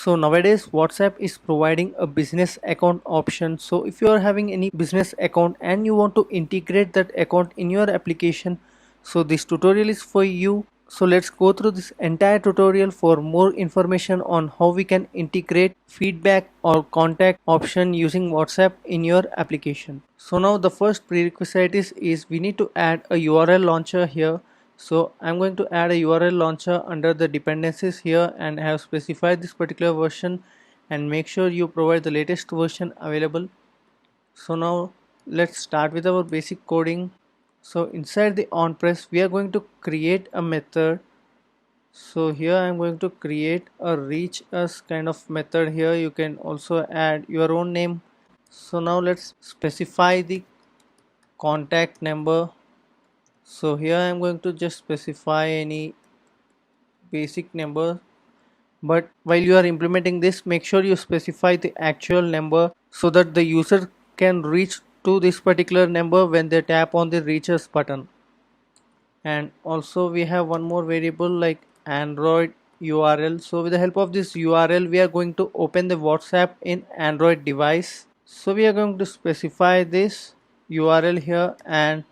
So nowadays WhatsApp is providing a business account option. So if you are having any business account and you want to integrate that account in your application, so this tutorial is for you. So let's go through this entire tutorial for more information on how we can integrate feedback or contact option using WhatsApp in your application. So now the first prerequisite is we need to add a URL launcher here. So I'm going to add a URL launcher under the dependencies here, and I have specified this particular version, and make sure you provide the latest version available. So now let's start with our basic coding. So inside the onPress we are going to create a method. So here I'm going to create a reach us kind of method. Here you can also add your own name. So now let's specify the contact number. So here I'm going to just specify any basic number, but while you are implementing this, make sure you specify the actual number so that the user can reach to this particular number when they tap on the reach us button. And also we have one more variable like Android URL. So with the help of this URL we are going to open the WhatsApp in Android device. So we are going to specify this URL here, and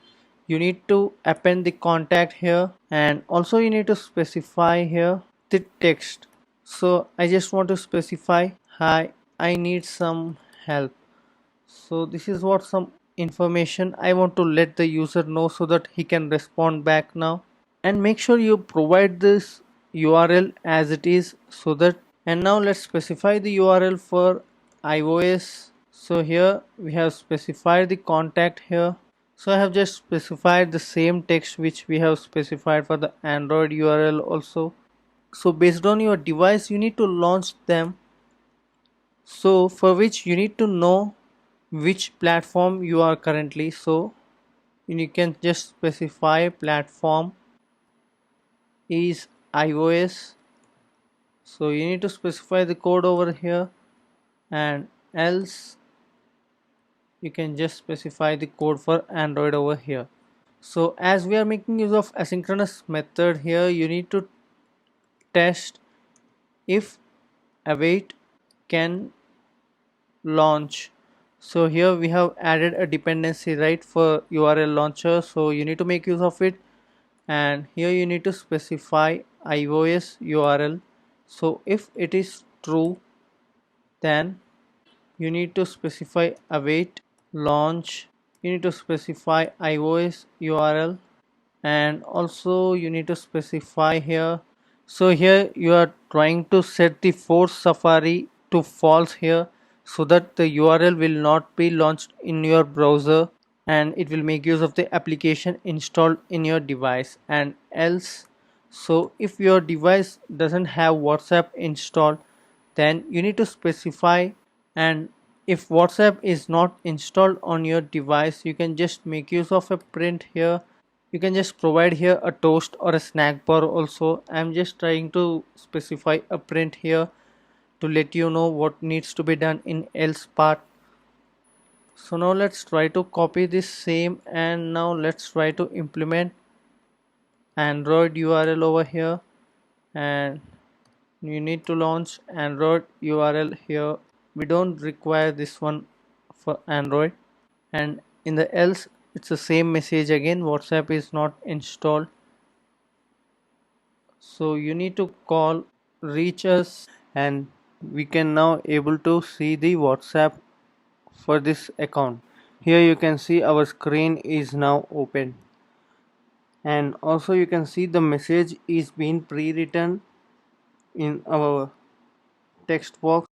you need to append the contact here, and also you need to specify here the text. So I just want to specify, hi, I need some help. So this is what some information I want to let the user know so that he can respond back now. And make sure you provide this URL as it is, so that, and now let's specify the URL for iOS. So here we have specified the contact here. So I have just specified the same text which we have specified for the Android URL also. So based on your device you need to launch them, so for which you need to know which platform you are currently. So you can just specify platform is iOS. So you need to specify the code over here, and else you can just specify the code for Android over here. So as we are making use of asynchronous method here, you need to test if await can launch. So here we have added a dependency, right, for URL launcher, so you need to make use of it. And here you need to specify iOS URL. So if it is true, then you need to specify await launch. You need to specify iOS URL, and also you need to specify here. So here you are trying to set the force Safari to false here, so that the URL will not be launched in your browser, and it will make use of the application installed in your device. And else, so if your device doesn't have WhatsApp installed, then you need to specify. And if WhatsApp is not installed on your device, you can just make use of a print here. You can just provide here a toast or a snack bar also. I'm just trying to specify a print here to let you know what needs to be done in else part. So now let's try to copy this same, and now let's try to implement Android URL over here, and you need to launch Android URL here. We don't require this one for Android. And in the else it's the same message again, WhatsApp is not installed. So you need to call reach us, and we can now able to see the WhatsApp for this account. Here you can see our screen is now open, and also you can see the message is being pre-written in our text box.